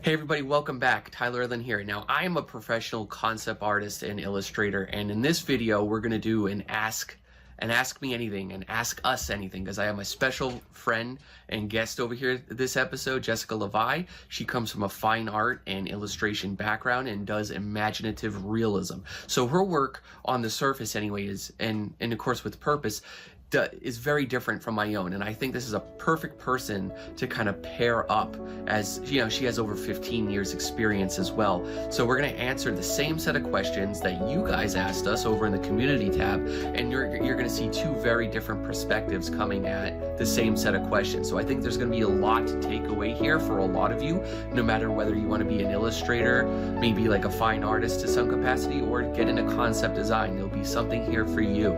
Hey everybody, welcome back. Tyler Erlin here. Now, I am a professional concept artist and illustrator, and in this video, we're going to do an ask me anything and ask us anything, because I have my special friend and guest over here this episode, Jessica Levi. She comes from a fine art and illustration background and does imaginative realism. So her work on the surface anyway is, and of course with purpose, is very different from my own, and I think this is a perfect person to kind of pair up, as you know, she has over 15 years experience as well. So we're going to answer the same set of questions that you guys asked us over in the community tab, and you're going to see two very different perspectives coming at the same set of questions. So I think there's going to be a lot to take away here for a lot of you, no matter whether you want to be an illustrator, maybe like a fine artist to some capacity, or get into concept design. There'll be something here for you.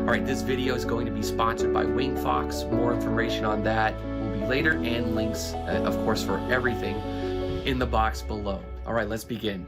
Alright, this video is going to be sponsored by Wingfox. More information on that will be later, and links, of course, for everything in the box below. Alright, let's begin.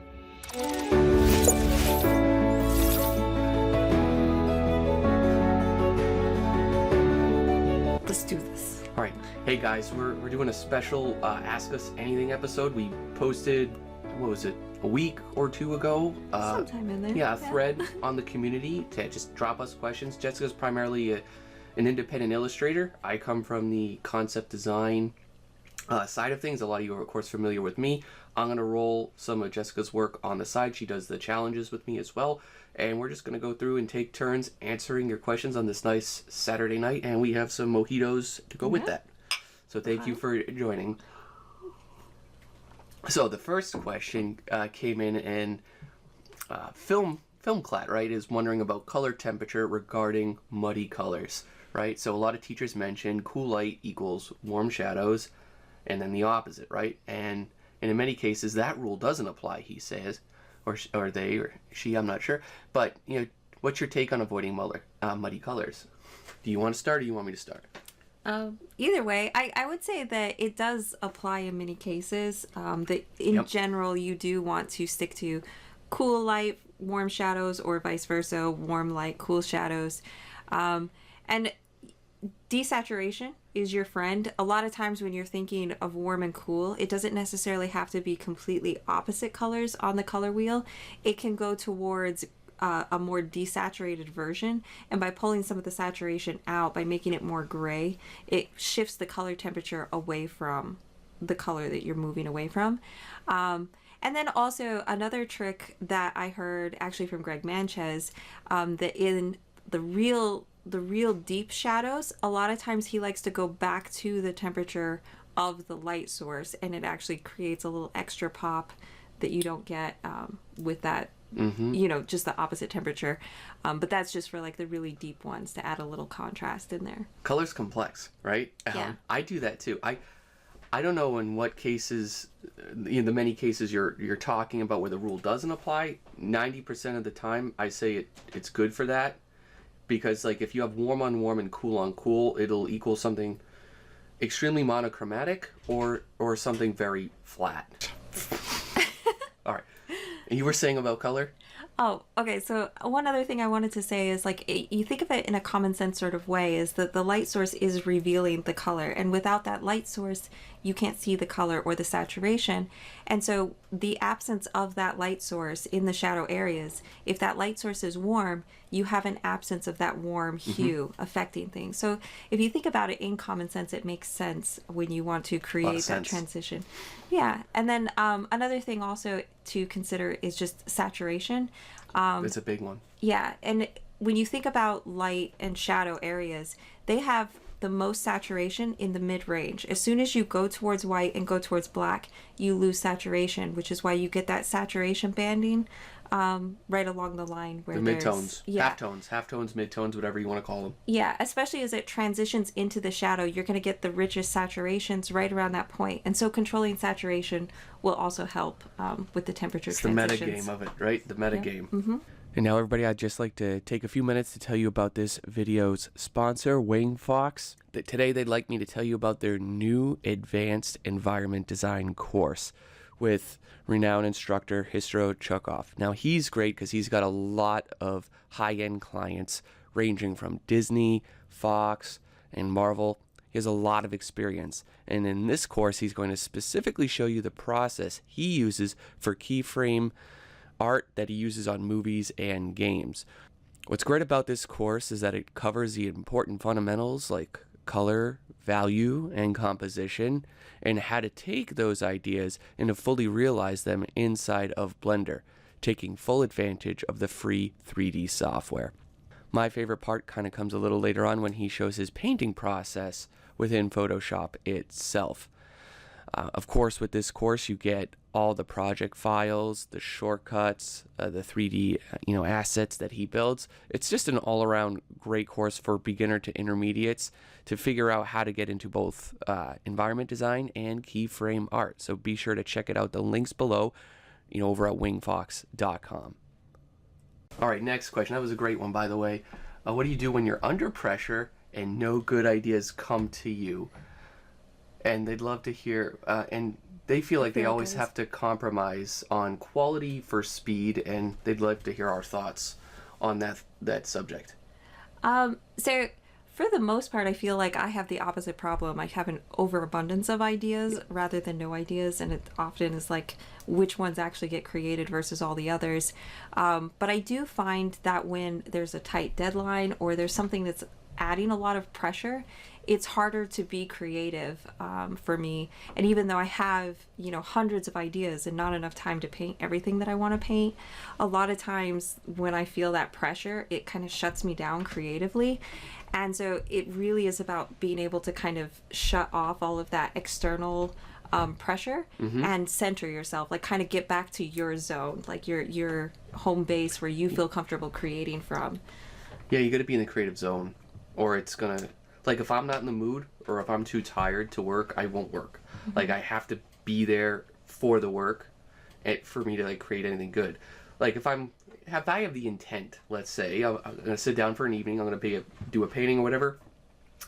Let's do this. Alright, hey guys, we're doing a special Ask Us Anything episode. We posted, what was it, a week or two ago? Sometime in there. Yeah, a thread on the community to just drop us questions. Jessica's primarily an independent illustrator. I come from the concept design side of things. A lot of you are, of course, familiar with me. I'm going to roll some of Jessica's work on the side. She does the challenges with me as well. And we're just going to go through and take turns answering your questions on this nice Saturday night. And we have some mojitos to go with that. So thank you for joining. So the first question came in, and Filmclat, right, is wondering about color temperature regarding muddy colors, right? So a lot of teachers mention cool light equals warm shadows, and then the opposite, right? And in many cases that rule doesn't apply, he says, or they or she, I'm not sure. But you know, what's your take on avoiding muddy colors? Do you want to start, or do you want me to start? Either way, I would say that it does apply in many cases. That in general, you do want to stick to cool light, warm shadows, or vice versa, warm light, cool shadows. And desaturation is your friend. A lot of times when you're thinking of warm and cool, it doesn't necessarily have to be completely opposite colors on the color wheel. It can go towards a more desaturated version, and by pulling some of the saturation out, by making it more gray, it shifts the color temperature away from the color that you're moving away from. And then also another trick that I heard actually from Greg Manchez, that in the real deep shadows, a lot of times he likes to go back to the temperature of the light source, and it actually creates a little extra pop that you don't get with that. You know, just the opposite temperature. But that's just for like the really deep ones, to add a little contrast in there. Color's complex, right? Yeah. I do that too. I don't know in what cases, in the many cases you're talking about where the rule doesn't apply. 90% of the time I say it's good for that, because like if you have warm on warm and cool on cool, it'll equal something extremely monochromatic or something very flat. All right. You were saying about color? Oh, okay. So one other thing I wanted to say is, like, you think of it in a common sense sort of way, is that the light source is revealing the color, and without that light source, you can't see the color or the saturation. And so the absence of that light source in the shadow areas, if that light source is warm, you have an absence of that warm hue affecting things. So if you think about it in common sense, it makes sense when you want to create that transition. Yeah. And then another thing also to consider is just saturation. It's a big one. Yeah, and when you think about light and shadow areas, they have the most saturation in the mid-range. As soon as you go towards white and go towards black, you lose saturation, which is why you get that saturation banding right along the line where the midtones, yeah. halftones, midtones, whatever you want to call them. Yeah, especially as it transitions into the shadow, you're going to get the richest saturations right around that point. And so controlling saturation will also help with the temperature transitions. It's the meta game of it, right? The meta game. And now, everybody, I'd just like to take a few minutes to tell you about this video's sponsor, Wingfox. Today, they'd like me to tell you about their new Advanced Environment Design course with renowned instructor Histro Chukov. Now, he's great because he's got a lot of high-end clients ranging from Disney, Fox, and Marvel. He has a lot of experience, and in this course he's going to specifically show you the process he uses for keyframe art that he uses on movies and games. What's great about this course is that it covers the important fundamentals like color, value, and composition, and how to take those ideas and to fully realize them inside of Blender, taking full advantage of the free 3D software. My favorite part kind of comes a little later on when he shows his painting process within Photoshop itself. Of course, with this course, you get all the project files, the shortcuts, the 3D assets that he builds. It's just an all-around great course for beginner to intermediates to figure out how to get into both environment design and keyframe art. So be sure to check it out. The links below, over at wingfox.com. All right, next question. That was a great one, by the way. What do you do when you're under pressure and no good ideas come to you? And they'd love to hear, and they feel like they always have to compromise on quality for speed, and they'd love to hear our thoughts on that subject. So for the most part, I feel like I have the opposite problem. I have an overabundance of ideas rather than no ideas, and it often is like which ones actually get created versus all the others. But I do find that when there's a tight deadline or there's something that's adding a lot of pressure, it's harder to be creative for me. And even though I have, hundreds of ideas and not enough time to paint everything that I want to paint, a lot of times when I feel that pressure, it kind of shuts me down creatively. And so it really is about being able to kind of shut off all of that external pressure and center yourself, like kind of get back to your zone, like your home base where you feel comfortable creating from. Yeah, you got to be in the creative zone, or it's gonna, like, if I'm not in the mood or if I'm too tired to work, I won't work. Like, I have to be there for the work for me to like create anything good. Like, if I have the intent, let's say I'm gonna sit down for an evening, I'm gonna do a painting or whatever,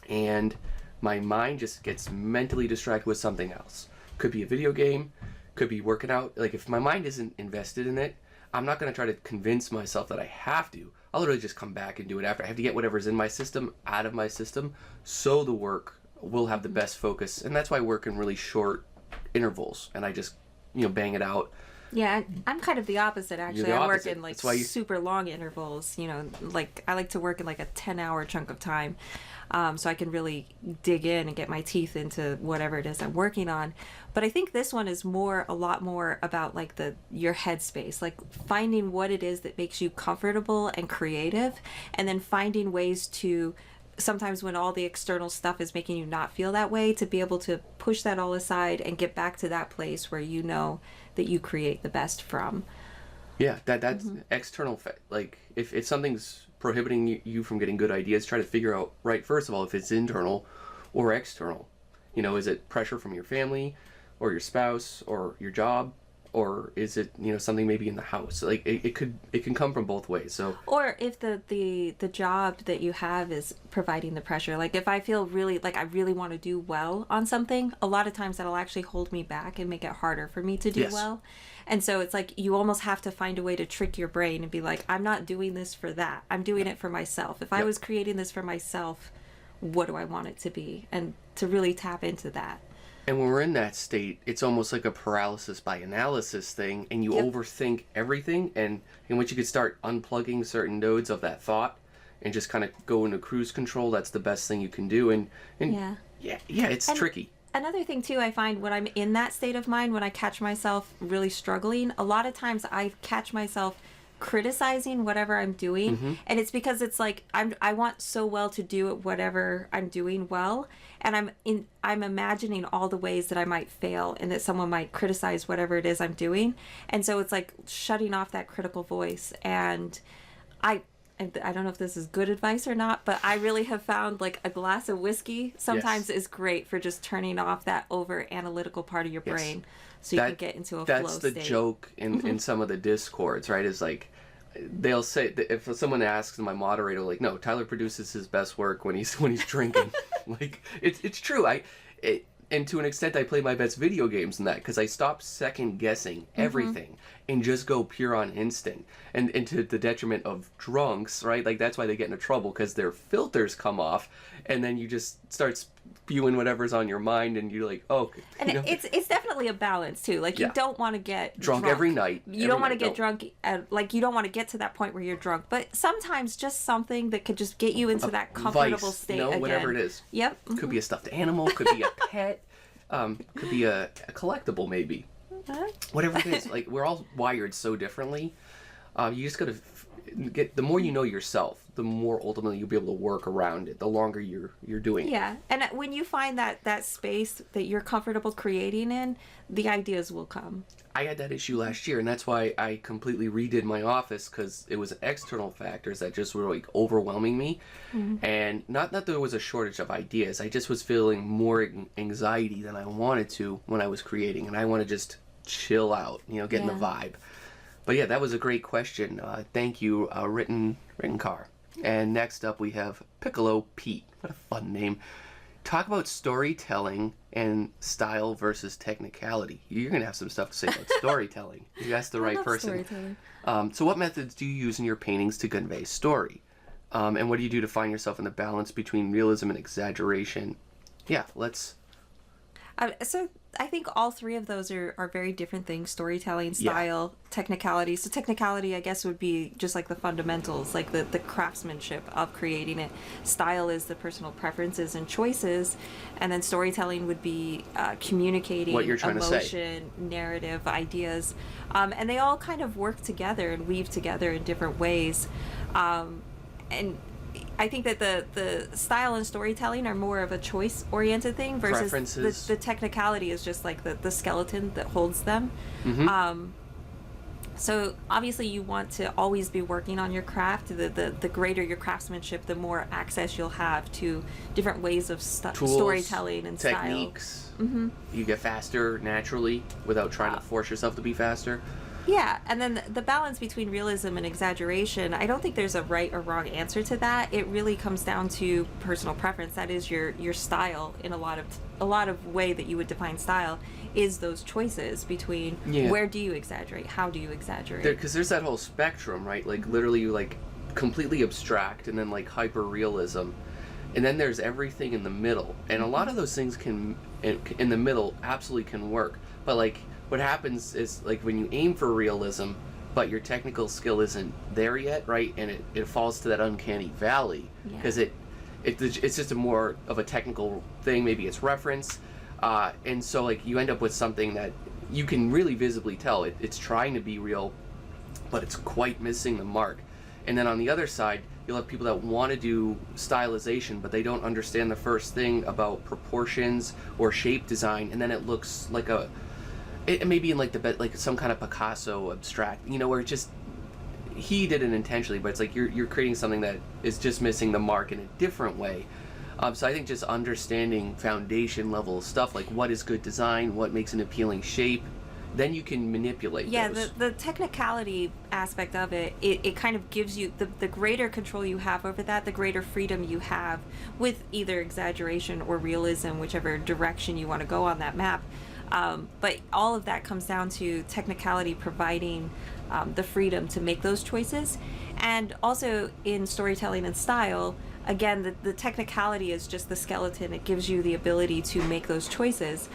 and my mind just gets mentally distracted with something else. Could be a video game, could be working out. Like, if my mind isn't invested in it, I'm not gonna try to convince myself that I have to. I'll literally just come back and do it after. I have to get whatever's in my system out of my system, so the work will have the best focus. And that's why I work in really short intervals, and I just bang it out. Yeah, I'm kind of the opposite, actually. I work in like That's super long intervals, like I like to work in like a 10-hour chunk of time, so I can really dig in and get my teeth into whatever it is I'm working on. But I think this one is a lot more about like your headspace, like finding what it is that makes you comfortable and creative, and then finding ways to, sometimes when all the external stuff is making you not feel that way, to be able to push that all aside and get back to that place where you know that you create the best from. Yeah, that's external. Like, if something's prohibiting you from getting good ideas, try to figure out, right, first of all, if it's internal or external. Is it pressure from your family or your spouse or your job, or is it something maybe in the house? Like, it can come from both ways. So, or if the job that you have is providing the pressure, like if I feel really like I really want to do well on something, a lot of times that'll actually hold me back and make it harder for me to do well. And so it's like you almost have to find a way to trick your brain and be like, I'm not doing this for that, I'm doing it for myself. If I was creating this for myself, what do I want it to be? And to really tap into that. And when we're in that state, it's almost like a paralysis by analysis thing, and you overthink everything, and in which you could start unplugging certain nodes of that thought and just kind of go into cruise control. That's the best thing you can do. And it's tricky. Another thing too, I find when I'm in that state of mind, when I catch myself really struggling, a lot of times I catch myself criticizing whatever I'm doing, and it's because it's like I want so well to do it, whatever I'm doing well, and I'm imagining all the ways that I might fail and that someone might criticize whatever it is I'm doing, and so it's like shutting off that critical voice. And I don't know if this is good advice or not, but I really have found like a glass of whiskey sometimes is great for just turning off that over analytical part of your brain, so you can get into a flow state. That's the joke in some of the discords, right? Is like, they'll say, if someone asks my moderator, like, no, Tyler produces his best work when he's drinking. Like, it's true. And to an extent, I play my best video games in that, because I stop second guessing everything and just go pure on instinct. And to the detriment of drunks, right? Like, that's why they get into trouble, because their filters come off, and then you just start spewing whatever's on your mind, and you're like, oh, And it's definitely a balance too. Like you Yeah. don't want to get drunk every night. You don't want to get drunk like you don't want to get to that point where you're drunk. But sometimes just something that could just get you into that comfortable Vice, state you know, again. whatever it is. Yep. Could be a stuffed animal, could be a pet, could be a collectible maybe. Whatever it is, like we're all wired so differently. You just gotta get, the more you know yourself, the more ultimately you'll be able to work around it. The longer you're doing it. Yeah, and when you find that space that you're comfortable creating in, the ideas will come. I had that issue last year, and that's why I completely redid my office, because it was external factors that just were like overwhelming me. And not that there was a shortage of ideas, I just was feeling more anxiety than I wanted to when I was creating, and I want to just chill out, you know, get in the vibe. But yeah, that was a great question. Thank you, written car. And next up we have Piccolo Pete. What a fun name. Talk about storytelling and style versus technicality. You're going to have some stuff to say about storytelling. You asked the right person. So what methods do you use in your paintings to convey story? And what do you do to find yourself in the balance between realism and exaggeration? Yeah, let's... So I think all three of those are very different things: storytelling, style, technicality. So technicality, I guess, would be just like the fundamentals, like the craftsmanship of creating it. Style is the personal preferences and choices, and then storytelling would be communicating what you're trying emotion, to say. narrative, ideas, and they all kind of work together and weave together in different ways. And I think that the style and storytelling are more of a choice-oriented thing versus the technicality is just like the skeleton that holds them. So obviously you want to always be working on your craft. The greater your craftsmanship, the more access you'll have to different ways of storytelling and techniques. Style. You get faster naturally without trying to force yourself to be faster. Yeah, and then the balance between realism and exaggeration, I don't think there's a right or wrong answer to that. It really comes down to personal preference. That is your style in a lot of way that you would define style is those choices between where do you exaggerate, how do you exaggerate. Because there's that whole spectrum, right? Like literally you like completely abstract and then like hyper realism. And then there's everything in the middle. And a lot of those things can, in the middle, absolutely can work. But like, what happens is like when you aim for realism, but your technical skill isn't there yet, right? And it falls to that uncanny valley because it's just a more of a technical thing. Maybe it's reference. And so like you end up with something that you can really visibly tell it's trying to be real, but it's quite missing the mark. And then on the other side, you'll have people that want to do stylization, but they don't understand the first thing about proportions or shape design, and then it looks like it may be in like like some kind of Picasso abstract, you know, where it just, he did it intentionally, but it's like you're creating something that is just missing the mark in a different way. So I think just understanding foundation level stuff, like what is good design, what makes an appealing shape, then you can manipulate those. The technicality aspect of it kind of gives you the greater control you have over that, the greater freedom you have with either exaggeration or realism, whichever direction you want to go on that map. But all of that comes down to technicality providing the freedom to make those choices. And also in storytelling and style, again, the technicality is just the skeleton. It gives you the ability to make those choices.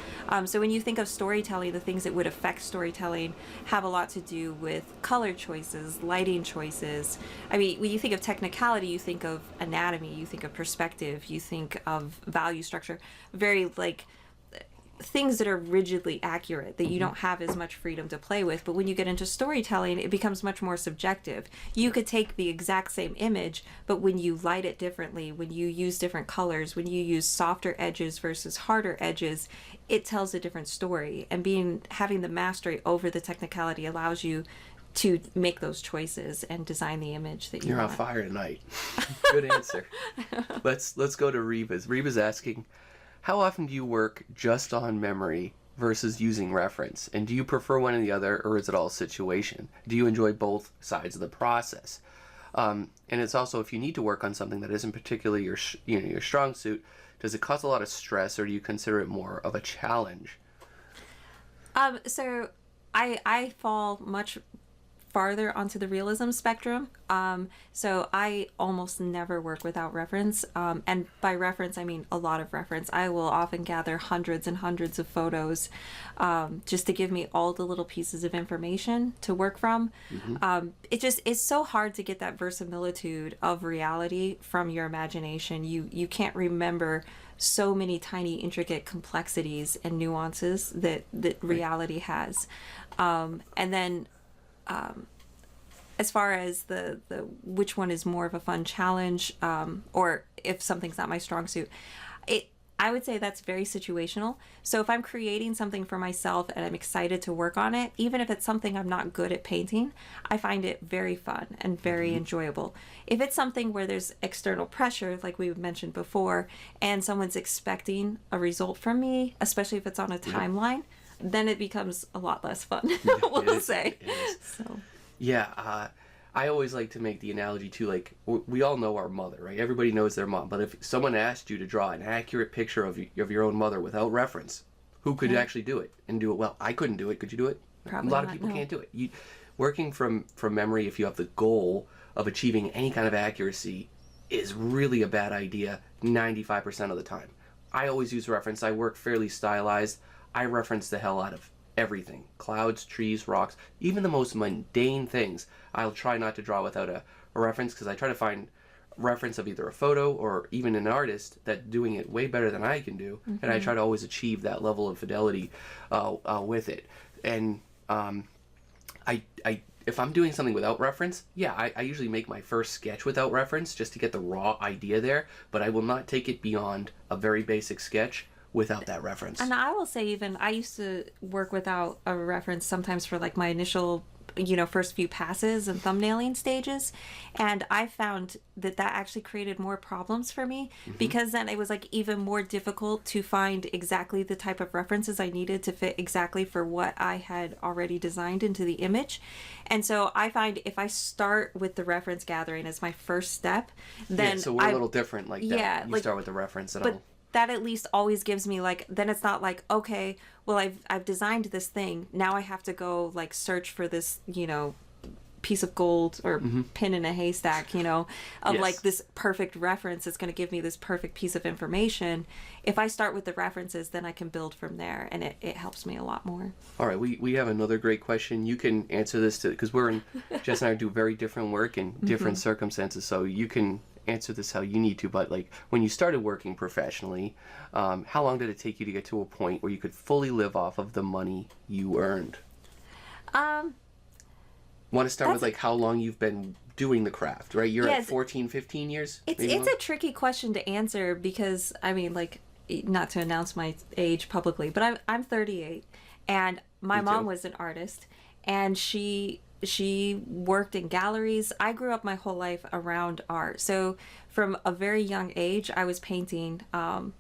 So when you think of storytelling, the things that would affect storytelling have a lot to do with color choices, lighting choices. I mean, when you think of technicality, you think of anatomy, you think of perspective, you think of value structure, very like things that are rigidly accurate that you don't have as much freedom to play with. But when you get into storytelling, it becomes much more subjective. You could take the exact same image, but when you light it differently, when you use different colors, when you use softer edges versus harder edges, it tells a different story. And having the mastery over the technicality allows you to make those choices and design the image that you want. You're on fire tonight. Good answer. Let's go to Reba's. Reba's asking, how often do you work just on memory versus using reference? And do you prefer one or the other, or is it all situation? Do you enjoy both sides of the process? And it's also, if you need to work on something that isn't particularly your strong suit, does it cause a lot of stress, or do you consider it more of a challenge? So I fall much farther onto the realism spectrum. So I almost never work without reference. And by reference, I mean a lot of reference. I will often gather hundreds and hundreds of photos just to give me all the little pieces of information to work from. It just is so hard to get that verisimilitude of reality from your imagination. You can't remember so many tiny intricate complexities and nuances that reality has. And then as far as the which one is more of a fun challenge, or if something's not my strong suit, I would say that's very situational. So if I'm creating something for myself and I'm excited to work on it, even if it's something I'm not good at painting, I find it very fun and very enjoyable. If it's something where there's external pressure, like we mentioned before, and someone's expecting a result from me, especially if it's on a timeline, then it becomes a lot less fun, we'll say. So. Yeah, I always like to make the analogy too, like, we all know our mother, right? Everybody knows their mom. But if someone asked you to draw an accurate picture of your own mother without reference, who could actually do it and do it well? I couldn't do it. Could you do it? Probably a lot not, of people no. can't do it. Working from memory, if you have the goal of achieving any kind of accuracy, is really a bad idea 95% of the time. I always use reference. I work fairly stylized. I reference the hell out of everything. Clouds, trees, rocks, even the most mundane things. I'll try not to draw without a reference, because I try to find reference of either a photo or even an artist that's doing it way better than I can do, and I try to always achieve that level of fidelity with it. And if I'm doing something without reference, I usually make my first sketch without reference just to get the raw idea there, but I will not take it beyond a very basic sketch without that reference. And I will say, even I used to work without a reference sometimes for like my initial first few passes and thumbnailing stages, and I found that actually created more problems for me, because then it was like even more difficult to find exactly the type of references I needed to fit exactly for what I had already designed into the image. And so I find if I start with the reference gathering as my first step, then so we're a little different like that. Yeah, You like, start with the reference and but that at least always gives me like, then it's not like, okay, well, I've designed this thing, now I have to go like search for this piece of gold or pin in a haystack, of like this perfect reference that's going to give me this perfect piece of information. If I start with the references, then I can build from there, and it helps me a lot more. All right, we have another great question. You can answer this too, because Jess and I do very different work in different circumstances, so you can answer this how you need to. But like, when you started working professionally, how long did it take you to get to a point where you could fully live off of the money you earned? Want to start with like how long you've been doing the craft, right? You're at 14, 15 years? It's a tricky question to answer, because I mean, like, not to announce my age publicly, but I'm 38, and my mom was an artist, and she worked in galleries. I grew up my whole life around art. So from a very young age, I was painting and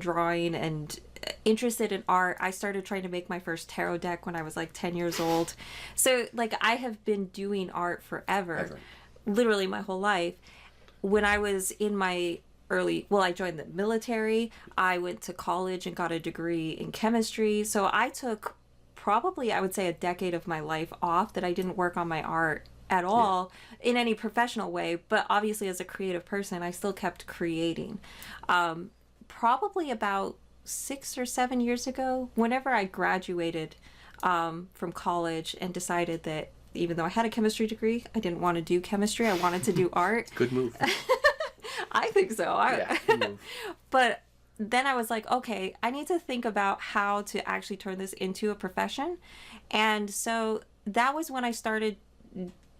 drawing and interested in art. I started trying to make my first tarot deck when I was like 10 years old. So like, I have been doing art forever. Literally my whole life. When I was in my I joined the military. I went to college and got a degree in chemistry. So I took probably, I would say, a decade of my life off that I didn't work on my art at all in any professional way. But obviously, as a creative person, I still kept creating. Probably about 6 or 7 years ago, whenever I graduated from college and decided that even though I had a chemistry degree, I didn't want to do chemistry. I wanted to do art. Good move. I think so. Good move. But then I was like, okay, I need to think about how to actually turn this into a profession. And so that was when I started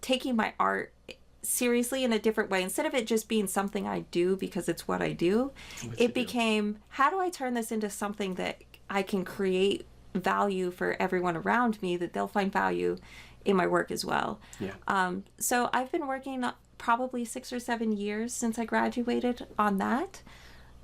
taking my art seriously in a different way. Instead of it just being something I do because it's what I do, it became, how do I turn this into something that I can create value for everyone around me, that they'll find value in my work as well. So I've been working probably 6 or 7 years since I graduated on that.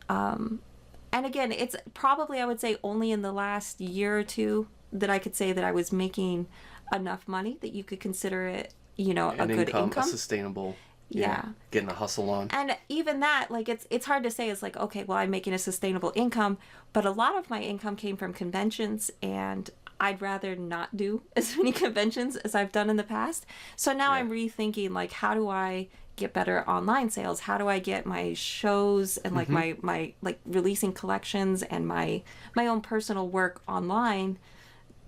And again, it's probably, I would say, only in the last year or two that I could say that I was making enough money that you could consider it, a good income. A sustainable, getting a hustle on. And even that, like, it's hard to say. It's like, okay, well, I'm making a sustainable income, but a lot of my income came from conventions, and I'd rather not do as many conventions as I've done in the past. So now I'm rethinking, like, how do I get better online sales? How do I get my shows and like my like releasing collections and my own personal work online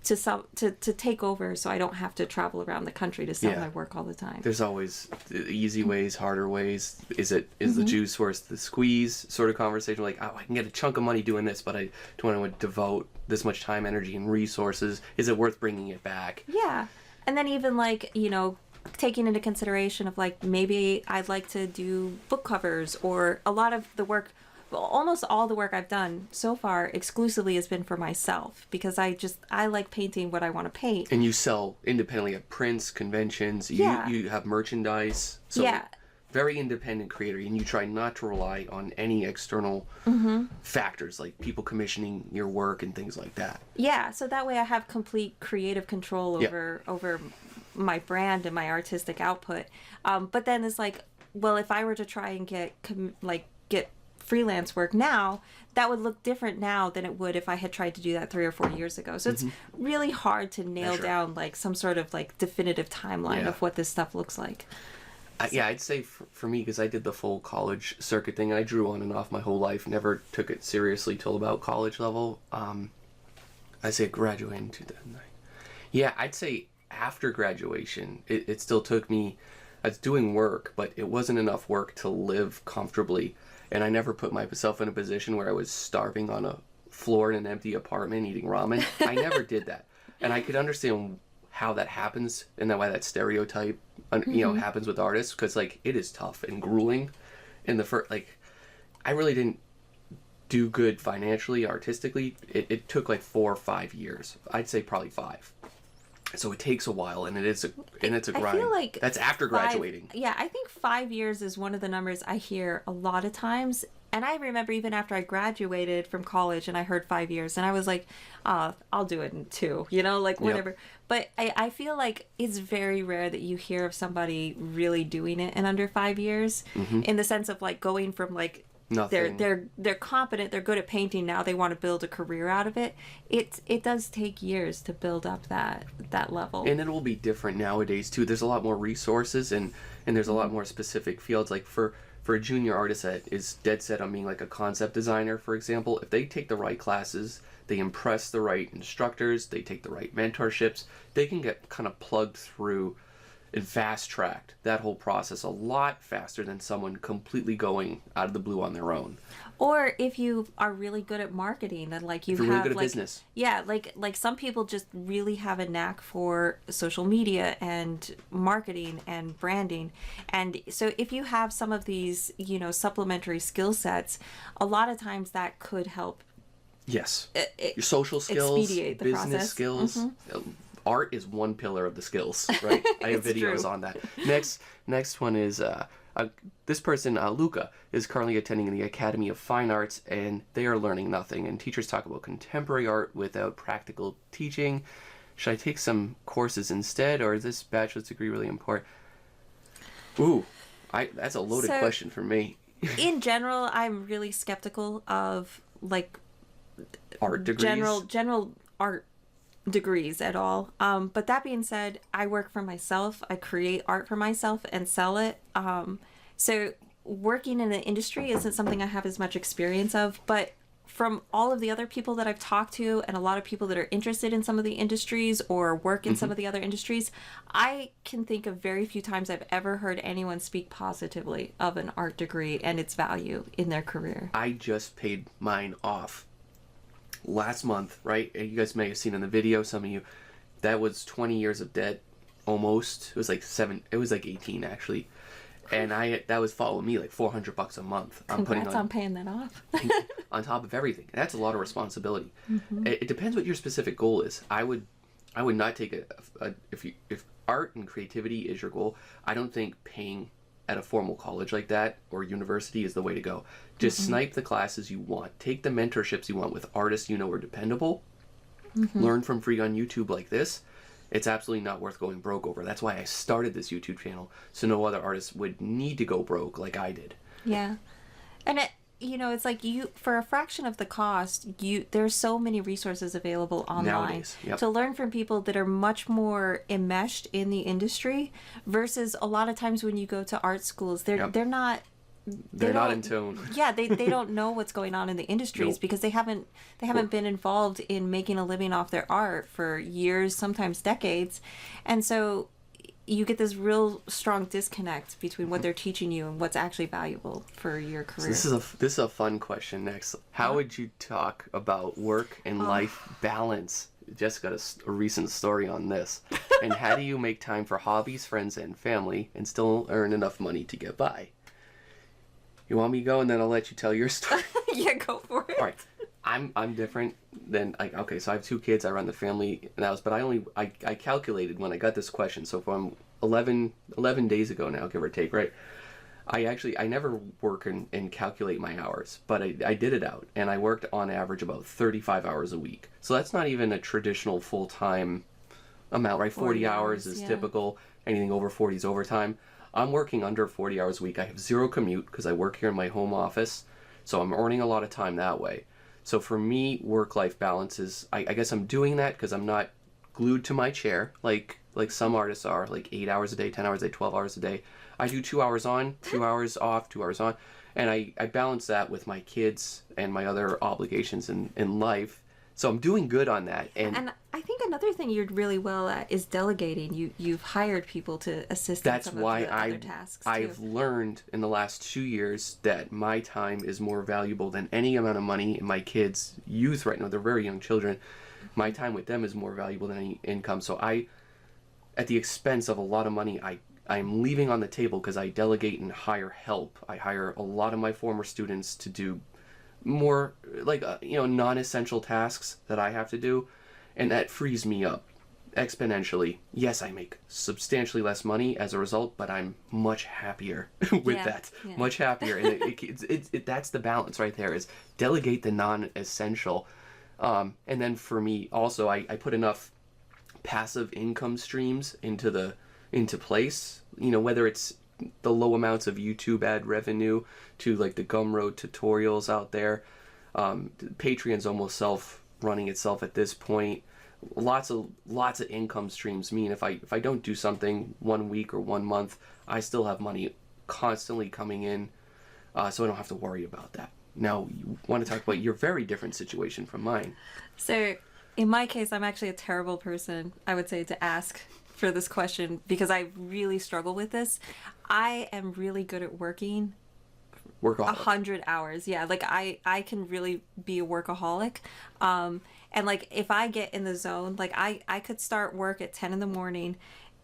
to sell, to take over, so I don't have to travel around the country to sell my work all the time. There's always easy ways, harder ways. Is the juice worth the squeeze sort of conversation? Like, oh, I can get a chunk of money doing this, but I don't want to devote this much time, energy, and resources. Is it worth bringing it back? Yeah. And then even like, you know, taking into consideration of like, maybe I'd like to do book covers, or a lot of the work, well, almost all the work I've done so far exclusively has been for myself, because I like painting what I want to paint. And you sell independently at prints, conventions, you have merchandise. So very independent creator, and you try not to rely on any external factors like people commissioning your work and things like that. Yeah, so that way I have complete creative control over my brand and my artistic output. But then it's like, well, if I were to try and get freelance work now, that would look different now than it would if I had tried to do that 3 or 4 years ago. So it's really hard to nail down like some sort of like definitive timeline of what this stuff looks like. I'd say for me, because I did the full college circuit thing, I drew on and off my whole life, never took it seriously till about college level. I'd say graduated in 2009. Yeah, I'd say after graduation, it still took me, I was doing work, but it wasn't enough work to live comfortably. And I never put myself in a position where I was starving on a floor in an empty apartment eating ramen. I never did that. And I could understand how that happens, and why that stereotype, happens with artists, because like it is tough and grueling. In the first, like, I really didn't do good financially, artistically. It took like 4 or 5 years. I'd say probably 5. So it takes a while, and it's a grind. I feel like that's after graduating. Yeah, I think 5 years is one of the numbers I hear a lot of times. And I remember even after I graduated from college and I heard 5 years, and I was like, I'll do it in 2, like whatever. But I feel like it's very rare that you hear of somebody really doing it in under 5 years, in the sense of like going from like, nothing. They're competent, they're good at painting, now they want to build a career out of it. It does take years to build up that level. And it will be different nowadays too. There's a lot more resources, and there's a lot more specific fields. Like for a junior artist that is dead set on being like a concept designer, for example, if they take the right classes, they impress the right instructors, they take the right mentorships, they can get kind of plugged through and fast-tracked that whole process a lot faster than someone completely going out of the blue on their own. Or if you are really good at marketing, and like you if you're have really good like at business. Yeah, like some people just really have a knack for social media and marketing and branding. And so if you have some of these, supplementary skill sets, a lot of times that could help. Yes. Your social skills, expedite the business process. skills. Art is one pillar of the skills, right? I have videos on that. Next one is this person, Luca, is currently attending the Academy of Fine Arts, and they are learning nothing. And teachers talk about contemporary art without practical teaching. Should I take some courses instead, or is this bachelor's degree really important? Ooh, that's a loaded question for me. In general, I'm really skeptical of like art degrees. General art degrees at all. But that being said, I work for myself. I create art for myself and sell it. So working in the industry isn't something I have as much experience of, but from all of the other people that I've talked to, and a lot of people that are interested in some of the industries or work in some of the other industries, I can think of very few times I've ever heard anyone speak positively of an art degree and its value in their career. I just paid mine off last month, right? You guys may have seen in the video, some of you, that was 20 years of debt, almost. It was like 18 actually. And that was following me like $400 a month. Congrats on paying that off. On top of everything. That's a lot of responsibility. It depends what your specific goal is. I would not take if art and creativity is your goal, I don't think paying at a formal college like that or university is the way to go. Just snipe the classes you want. Take the mentorships you want with artists you know are dependable. Learn from free on YouTube like this. It's absolutely not worth going broke over. That's why I started this YouTube channel, so no other artists would need to go broke like I did. Yeah. And you know, it's like you, for a fraction of the cost, there's so many resources available online Nowadays, yep. to learn from people that are much more enmeshed in the industry versus a lot of times when you go to art schools, they're Yep. they're not They're not don't- in tune. yeah, they don't know what's going on in the industries Nope. because they haven't been involved in making a living off their art for years, sometimes decades. And so you get this real strong disconnect between what they're teaching you and what's actually valuable for your career. This is a fun question next. How would you talk about work and life balance? Just got a recent story on this. And how do you make time for hobbies, friends, and family and still earn enough money to get by? You want me to go, and then I'll let you tell your story? Yeah, go for it. All right. I'm different than, like, okay, so I have 2 kids, I run the family house, but I calculated when I got this question, so from 11 days ago now, give or take, right? I never work and calculate my hours, but I did it out, and I worked on average about 35 hours a week. So that's not even a traditional full-time amount, right? 40 hours is yeah. typical, anything over 40 is overtime. I'm working under 40 hours a week. I have 0 commute because I work here in my home office, so I'm earning a lot of time that way. So for me, work-life balance is, I guess I'm doing that because I'm not glued to my chair like some artists are, like 8 hours a day, 10 hours a day, 12 hours a day. I do 2 hours on, 2 hours off, 2 hours on, and I balance that with my kids and my other obligations in life. So I'm doing good on that. And I think another thing you're really well at is delegating. You've hired people to assist in That's some why of the other tasks I've too. learned in the last 2 years that my time is more valuable than any amount of money in my kids' youth right now. They're very young children. My time with them is more valuable than any income. So at the expense of a lot of money, I'm leaving on the table because I delegate and hire help. I hire a lot of my former students to do more, like, non-essential tasks that I have to do, and that frees me up exponentially. Yes, I make substantially less money as a result, but I'm much happier with Yeah, that. yeah. Much happier, and that's the balance right there. Is delegate the non-essential, and then for me also, I put enough passive income streams into place. Whether it's the low amounts of YouTube ad revenue to like the Gumroad tutorials out there. Patreon's almost running itself at this point. Lots of income streams mean if I don't do something 1 week or 1 month, I still have money constantly coming in, so I don't have to worry about that. Now, you want to talk about your very different situation from mine. So, in my case, I'm actually a terrible person, I would say, to ask for this question because I really struggle with this. I am really good at working Workaholic. 100 hours. Yeah, like I can really be a workaholic. And like if I get in the zone, like I could start work at 10 in the morning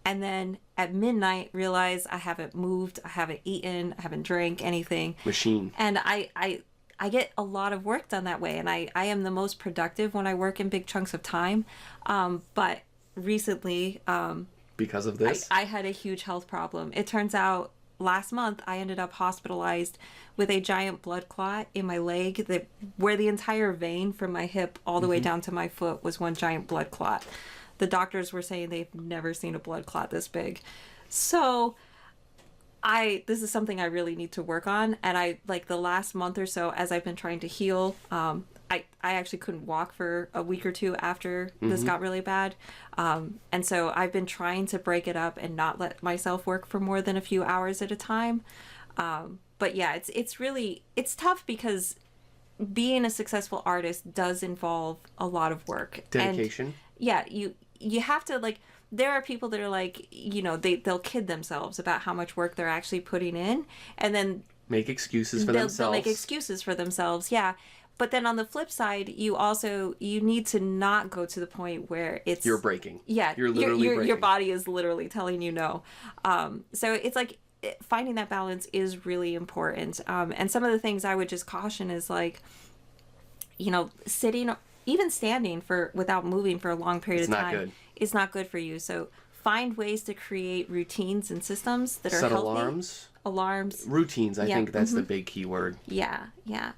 and then at midnight realize I haven't moved, I haven't eaten, I haven't drank anything. Machine. And I get a lot of work done that way, and I am the most productive when I work in big chunks of time. But recently, Because of this? I had a huge health problem. It turns out last month I ended up hospitalized with a giant blood clot in my leg where the entire vein from my hip all the way down to my foot was one giant blood clot. The doctors were saying they've never seen a blood clot this big. So this is something I really need to work on. And I, like the last month or so, as I've been trying to heal, I actually couldn't walk for a week or 2 after this got really bad. And so I've been trying to break it up and not let myself work for more than a few hours at a time. But yeah, it's tough because being a successful artist does involve a lot of work. Dedication. And yeah, you have to, like, there are people that are like, they'll kid themselves about how much work they're actually putting in, and then Make excuses for they'll themselves. make excuses for themselves. Yeah. But then on the flip side, you need to not go to the point where You're breaking. yeah, You're literally breaking. your body is literally telling you no. So it's like finding that balance is really important. And some of the things I would just caution is like, sitting, even standing without moving for a long period It's of not time good. is not good for you. So find ways to create routines and systems that are Set healthy. alarms. Alarms. Routines, I Yeah, think that's the big key word. Yeah.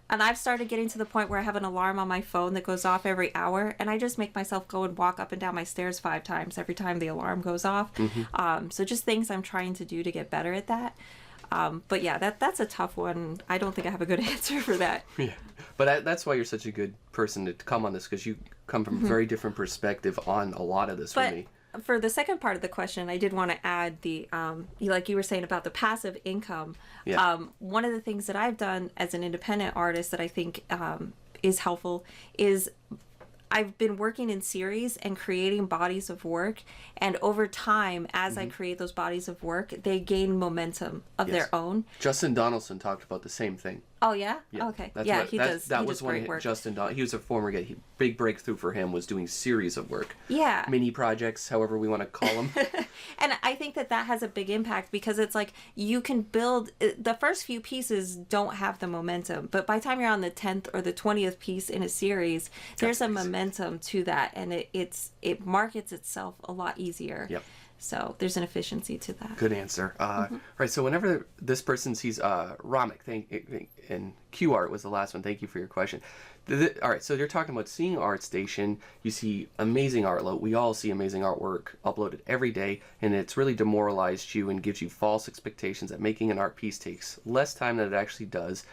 And I've started getting to the point where I have an alarm on my phone that goes off every hour, and I just make myself go and walk up and down my stairs 5 times every time the alarm goes off. So just things I'm trying to do to get better at that. But yeah, that's a tough one. I don't think I have a good answer for that. Yeah, but that's why you're such a good person to come on this, because you come from a very different perspective on a lot of this But for me. for the second part of the question, I did want to add like you were saying about the passive income. Yeah. One of the things that I've done as an independent artist that I think is helpful is I've been working in series and creating bodies of work, and over time, as I create those bodies of work, they gain momentum of Yes. their own. Justin Donaldson talked about the same thing. Oh yeah, Yeah. okay, That's yeah, what- he that's- does. That he was does one great of work. Justin He was a former guy. Big breakthrough for him was doing series of work. Yeah. Mini projects, however we want to call them. And I think that has a big impact because it's like you can build the first few pieces don't have the momentum, but by the time you're on the 10th or the 20th piece in a series, there's a momentum to that, and it markets itself a lot easier. Yep. So there's an efficiency to that. Good answer. Right. So whenever this person sees Ramik, and Q Art was the last one. Thank you for your question. All right. So you're talking about seeing ArtStation. You see amazing artwork. We all see amazing artwork uploaded every day, and it's really demoralized you and gives you false expectations that making an art piece takes less time than it actually does.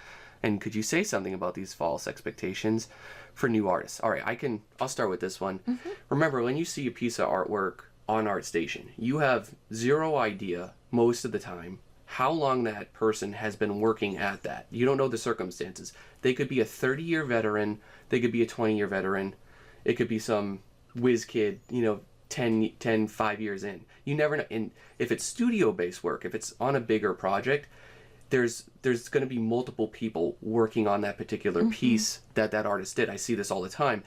And could you say something about these false expectations for new artists? All right. I'll start with this one. Remember, when you see a piece of artwork on ArtStation, you have zero idea most of the time how long that person has been working at that. You don't know the circumstances. They could be a 30-year veteran, they could be a 20-year veteran, it could be some whiz kid, 5 years in. You never know. And if it's studio-based work, if it's on a bigger project, there's going to be multiple people working on that particular piece that artist did. I see this all the time.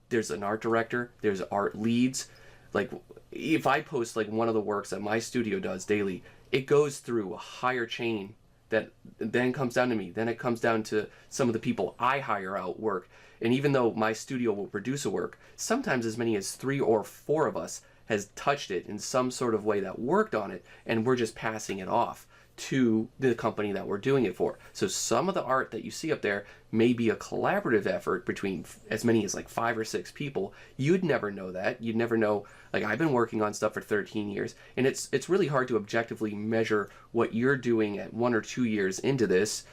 There's an art director, there's art leads. Like, if I post like one of the works that my studio does daily, it goes through a higher chain that then comes down to me. Then it comes down to some of the people I hire out work. And even though my studio will produce a work, sometimes as many as 3 or 4 of us has touched it in some sort of way that worked on it, and we're just passing it off to the company that we're doing it for. So some of the art that you see up there may be a collaborative effort between as many as like 5 or 6 people. You'd never know that. You'd never know. Like, I've been working on stuff for 13 years, and it's really hard to objectively measure what you're doing at 1 or 2 years into this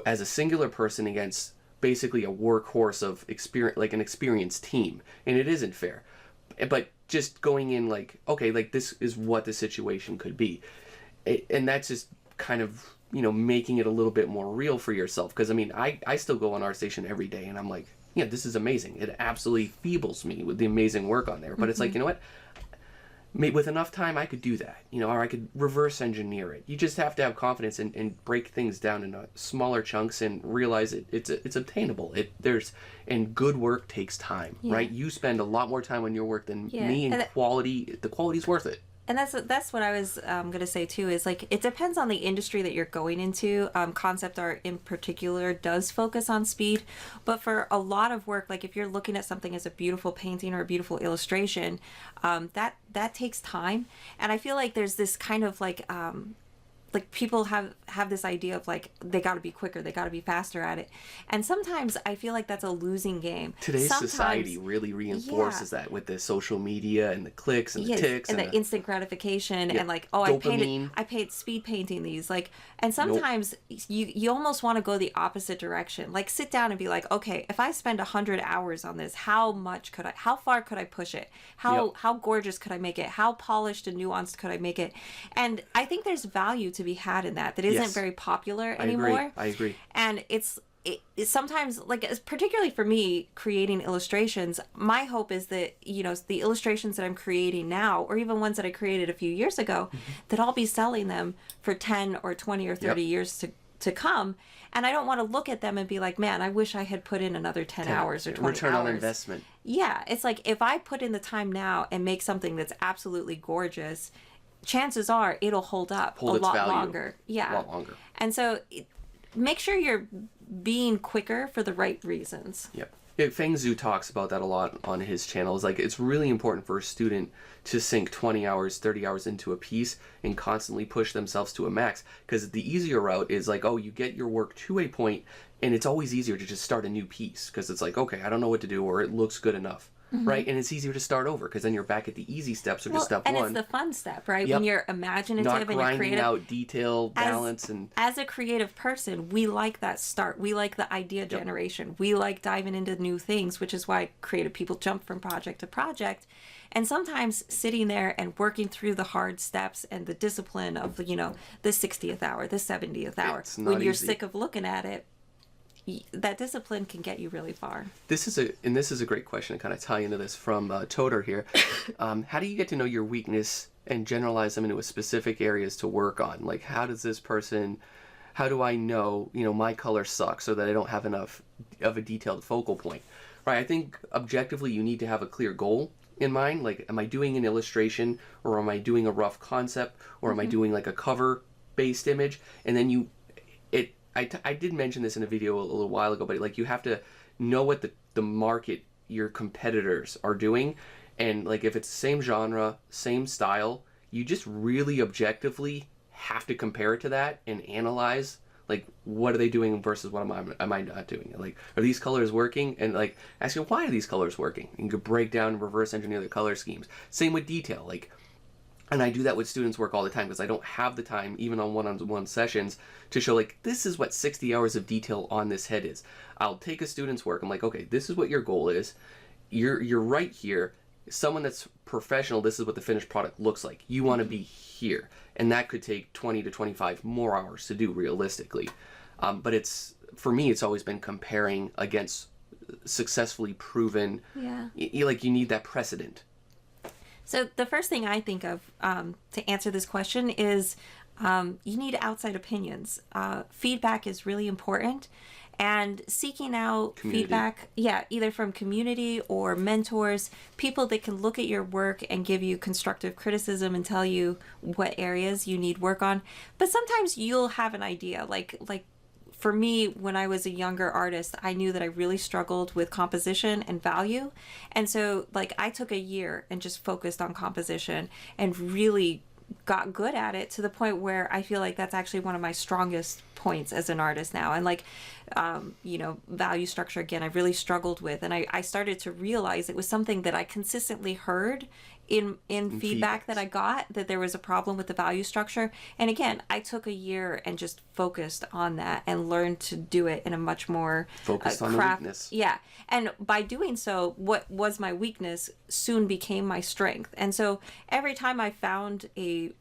as a singular person against basically a workhorse of experience, like an experienced team. And it isn't fair. But just going in like, okay, like this is what the situation could be. And that's just kind of, making it a little bit more real for yourself. Because, I mean, I still go on ArtStation every day, and I'm like, yeah, this is amazing. It absolutely feebles me with the amazing work on there. But it's like, you know what? With enough time, I could do that, or I could reverse engineer it. You just have to have confidence and break things down into smaller chunks and realize it's obtainable. And good work takes time, right? You spend a lot more time on your work than me, and the quality's worth it. And that's what I was going to say too, is like it depends on the industry that you're going into. Concept art in particular does focus on speed, but for a lot of work, like if you're looking at something as a beautiful painting or a beautiful illustration, that takes time. And I feel like there's this kind of like people have this idea of like they got to be quicker, they got to be faster at it, and sometimes I feel like that's a losing game. Today's society really reinforces that with the social media and the clicks and the ticks and the instant gratification and like, oh, dopamine. I paid speed painting these, like, and sometimes you almost want to go the opposite direction. Like, sit down and be like, okay, if I spend 100 hours on this, how far could I push it? How gorgeous could I make it? How polished and nuanced could I make it? And I think there's value to be had in that isn't very popular anymore. I agree. And it's sometimes, like, particularly for me creating illustrations, my hope is that the illustrations that I'm creating now, or even ones that I created a few years ago, that I'll be selling them for 10 or 20 or 30 years to come. And I don't want to look at them and be like, man, I wish I had put in another 10 hours or 20 return hours. on investment. Yeah, it's like if I put in the time now and make something that's absolutely gorgeous, chances are it'll hold up a lot longer. Yeah. A lot longer. And so make sure you're being quicker for the right reasons. Yep. Yeah, Feng Zhu talks about that a lot on his channel. It's like, it's really important for a student to sink 20 hours, 30 hours into a piece and constantly push themselves to a max. Because the easier route is like, oh, you get your work to a point, and it's always easier to just start a new piece. Because it's like, okay, I don't know what to do, or it looks good enough. right? And it's easier to start over because then you're back at the easy steps or just step and one. it's the fun step, right? Yep. When you're imaginative Not and you're grinding creative. out detail, balance, and As a creative person, we like that start. We like the idea generation. We like diving into new things, which is why creative people jump from project to project. And sometimes sitting there and working through the hard steps and the discipline of, the 60th hour, the 70th hour, It's not when you're easy. sick of looking at it, that discipline can get you really far. this is a great question to kind of tie into this from Toter here. How do you get to know your weakness and generalize them into a specific areas to work on? Like, how do I know, my color sucks so that I don't have enough of a detailed focal point, right? I think objectively you need to have a clear goal in mind. Like, am I doing an illustration, or am I doing a rough concept, or am I doing like a cover based image? And then I did mention this in a video a little while ago, but like, you have to know what the market, your competitors are doing. And like, if it's the same genre, same style, you just really objectively have to compare it to that and analyze, like, what are they doing versus what am I not doing? Like, are these colors working? And like, ask you, why are these colors working? And you could break down and reverse engineer the color schemes. Same with detail. Like, and I do that with students' work all the time because I don't have the time, even on one-on-one sessions, to show like, this is what 60 hours of detail on this head is. I'll take a student's work. I'm like, okay, this is what your goal is. You're right here. Someone that's professional, this is what the finished product looks like. You want to be here. And that could take 20 to 25 more hours to do realistically. But for me, it's always been comparing against successfully proven. Yeah. You need that precedent. So the first thing I think of to answer this question is you need outside opinions. Feedback is really important. And seeking out Community. feedback, either from community or mentors, people that can look at your work and give you constructive criticism and tell you what areas you need work on. But sometimes you'll have an idea. Like for me, when I was a younger artist, I knew that I really struggled with composition and value. And so like, I took a year and just focused on composition and really got good at it to the point where I feel like that's actually one of my strongest points as an artist now. And like, value structure, again, I really struggled with. And I started to realize it was something that I consistently heard in feedback that I got, that there was a problem with the value structure. And again, I took a year and just focused on that and learned to do it in a much more Focused on the weakness. Yeah. And by doing so, what was my weakness soon became my strength. And so every time I found a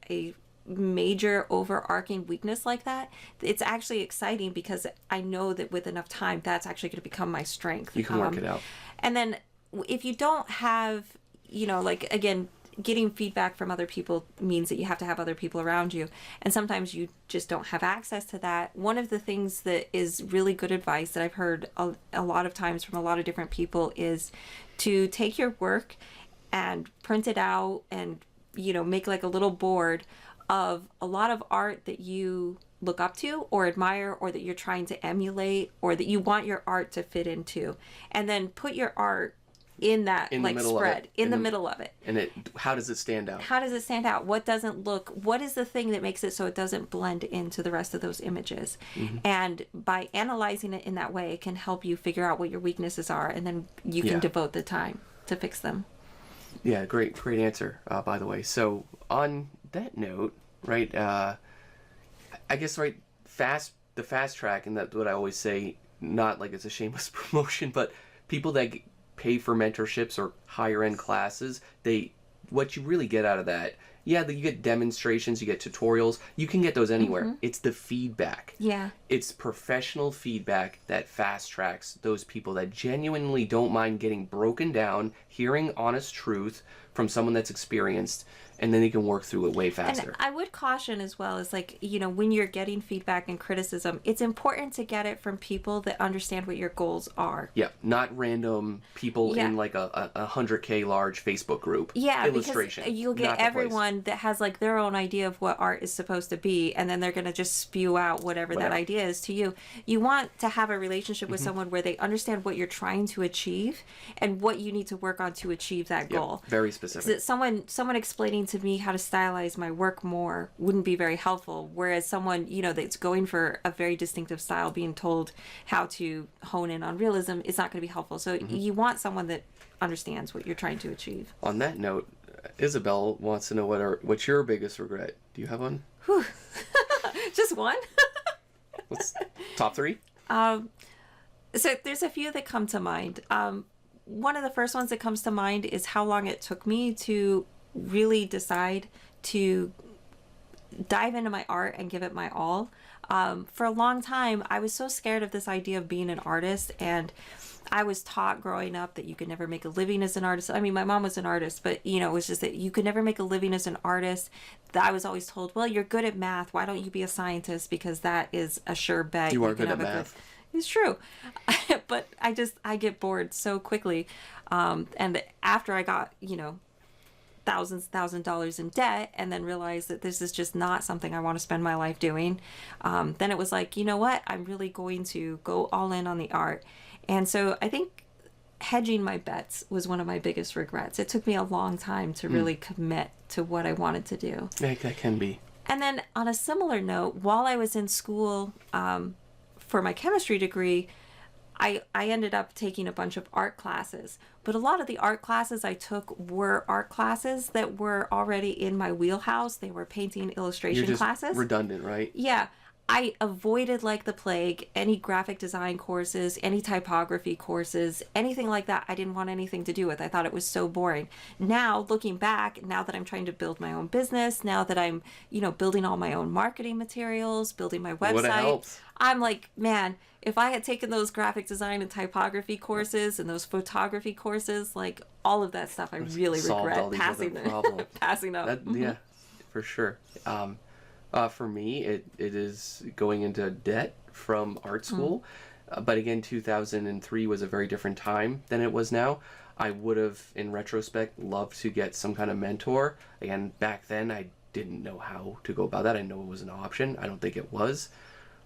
major overarching weakness like that, it's actually exciting because I know that with enough time, that's actually going to become my strength. You can work it out. And then if you don't have, again, getting feedback from other people means that you have to have other people around you. And sometimes you just don't have access to that. One of the things that is really good advice that I've heard a lot of times from a lot of different people is to take your work and print it out and, make like a little board of a lot of art that you look up to or admire, or that you're trying to emulate, or that you want your art to fit into. And then put your art in that spread in the middle of it. And how does it stand out? How does it stand out? What is the thing that makes it so it doesn't blend into the rest of those images? Mm-hmm. And by analyzing it in that way, it can help you figure out what your weaknesses are, and then you can devote the time to fix them. Yeah, great answer, by the way. So on that note, right, I guess, right, the fast track, and that's what I always say, not like it's a shameless promotion, but people that pay for mentorships or higher end classes, what you really get out of that, you get demonstrations, you get tutorials, you can get those anywhere. Mm-hmm. It's the feedback. Yeah. It's professional feedback that fast tracks those people that genuinely don't mind getting broken down, hearing honest truth from someone that's experienced, and then they can work through it way faster. And I would caution as well as when you're getting feedback and criticism, it's important to get it from people that understand what your goals are. Yeah, not random people in like a 100K large Facebook group. Yeah, illustration. Because you'll get everyone that has like their own idea of what art is supposed to be, and then they're going to just spew out whatever that idea is to you. You want to have a relationship with someone where they understand what you're trying to achieve and what you need to work on to achieve that goal. Very specific. Someone explaining to me how to stylize my work more wouldn't be very helpful, whereas someone that's going for a very distinctive style being told how to hone in on realism is not going to be helpful. So you want someone that understands what you're trying to achieve. On that note, Isabel wants to know what's your biggest regret. Do you have one? Whew. Just one? What's top 3? So there's a few that come to mind. One of the first ones that comes to mind is how long it took me to really decide to dive into my art and give it my all. For a long time, I was so scared of this idea of being an artist, and I was taught growing up that you could never make a living as an artist. I mean, my mom was an artist, but it was just that you could never make a living as an artist. That I was always told, well, you're good at math. Why don't you be a scientist? Because that is a sure bet. You are good at math. It's true. But I get bored so quickly. And after I got, $1,000s in debt, and then realized that this is just not something I want to spend my life doing, then it was like, you know what? I'm really going to go all in on the art. And so I think hedging my bets was one of my biggest regrets. It took me a long time to really commit to what I wanted to do. Yeah, that can be. And then on a similar note, while I was in school for my chemistry degree, I ended up taking a bunch of art classes. But a lot of the art classes I took were art classes that were already in my wheelhouse. They were painting illustration You're just classes. Redundant, right? Yeah. I avoided like the plague any graphic design courses, any typography courses, anything like that. I didn't want anything to do with. I thought it was so boring. Now, looking back, now that I'm trying to build my own business, now that I'm, building all my own marketing materials, building my website, I'm like, man, if I had taken those graphic design and typography courses and those photography courses, like all of that stuff, I really regret passing up. Yeah, for sure. For me, it is going into debt from art school. But again, 2003 was a very different time than it was now. I would have, in retrospect, loved to get some kind of mentor. Again, back then, I didn't know how to go about that. I know it was an option. I don't think it was.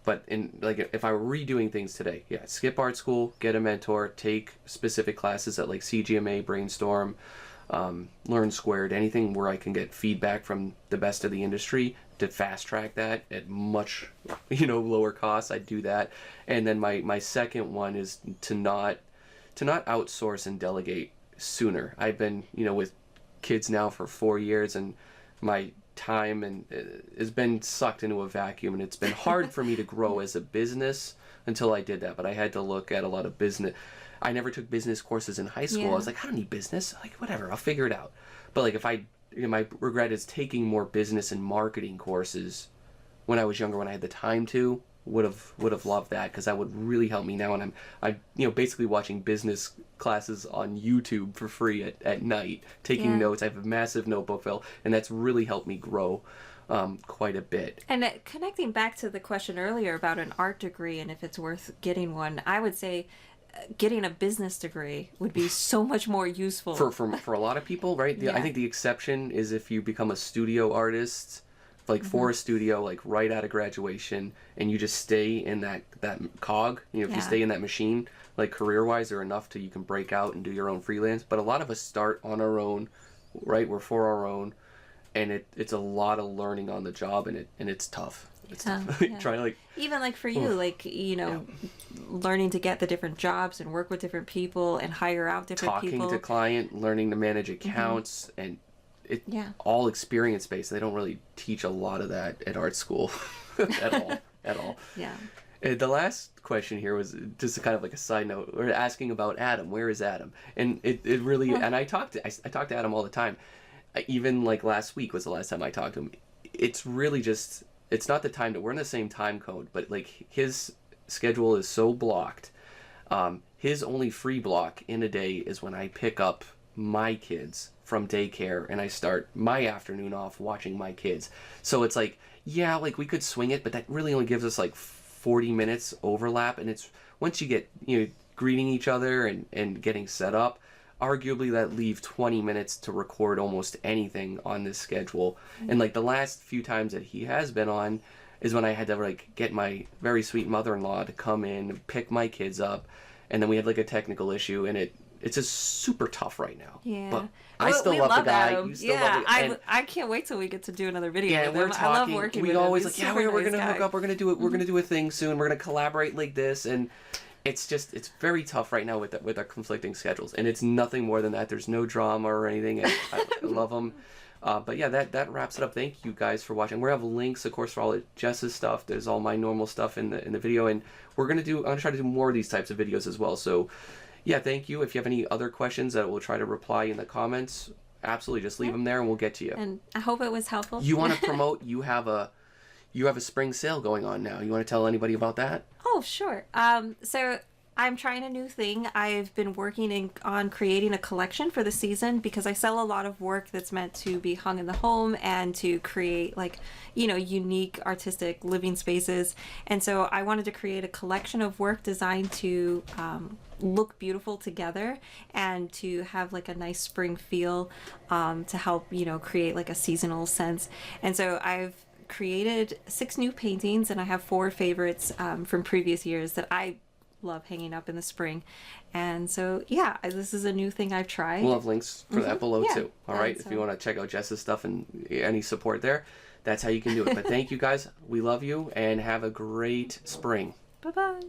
But if I were redoing things today, skip art school, get a mentor, take specific classes at like CGMA, Brainstorm, Learn Squared, anything where I can get feedback from the best of the industry to fast track that at much lower cost. I do that. And then my second one is to not outsource and delegate sooner. I've been with kids now for 4 years, and my time and has been sucked into a vacuum, and it's been hard for me to grow as a business until I did that. But I had to look at a lot of business. I never took business courses in high school. Yeah. I was like, I don't need business. Like, whatever, I'll figure it out. But like, my regret is taking more business and marketing courses when I was younger, when I had the time to. Would have loved that, because that would really help me now. And I'm basically watching business classes on YouTube for free at night, taking notes. I have a massive notebook file, and that's really helped me grow quite a bit. And connecting back to the question earlier about an art degree and if it's worth getting one, I would say getting a business degree would be so much more useful for a lot of people, right? I think the exception is if you become a studio artist, like for a studio, like right out of graduation, and you just stay in that cog. If you stay in that machine, like career-wise, or enough till you can break out and do your own freelance. But a lot of us start on our own, right? We're for our own, and it's a lot of learning on the job, and it's tough. It's tough. Trying even for you, learning to get the different jobs and work with different people and hire out different people. Talking to client, learning to manage accounts, and all experience based. They don't really teach a lot of that at art school at all. Yeah. The last question here was just kind of like a side note. We're asking about Adam. Where is Adam? And it really, and I talk to Adam all the time. Even like last week was the last time I talked to him. It's really just, it's not the time we're in the same time code, but like his schedule is so blocked. His only free block in a day is when I pick up my kids from daycare and I start my afternoon off watching my kids. So it's like, we could swing it, but that really only gives us like 40 minutes overlap. And it's once you get, greeting each other and getting set up, arguably that leave 20 minutes to record almost anything on this schedule. And like the last few times that he has been on is when I had to like get my very sweet mother-in-law to come in, pick my kids up, and then we had like a technical issue, and it's just super tough right now. Yeah. But I still love the guy. Adam. You still love it. I can't wait till we get to do another video. Yeah, with we're him. talking. I love working with him. Always He's we're nice gonna guy. hook up. We're gonna do it. We're gonna do a thing soon. We're gonna collaborate like this, and it's very tough right now with our conflicting schedules, and it's nothing more than that. There's no drama or anything. And I love them. But yeah, that wraps it up. Thank you guys for watching. We have links, of course, for all of Jess's stuff. There's all my normal stuff in the video, and I'm gonna try to do more of these types of videos as well. So yeah, thank you. If you have any other questions that we'll try to reply in the comments, absolutely, just leave them there and we'll get to you. And I hope it was helpful. You want to promote? You have a spring sale going on now. You want to tell anybody about that? Oh, sure. So I'm trying a new thing. I've been working on creating a collection for the season because I sell a lot of work that's meant to be hung in the home and to create like, unique artistic living spaces. And so I wanted to create a collection of work designed to look beautiful together and to have like a nice spring feel, to help, create like a seasonal sense. And so I've created 6 new paintings, and I have 4 favorites from previous years that I love hanging up in the spring. And so yeah, this is a new thing I've tried. We'll have links for that below Yeah. too. All right, if you want to check out Jess's stuff and any support there, that's how you can do it. But thank you guys. We love you and have a great spring. Bye-bye.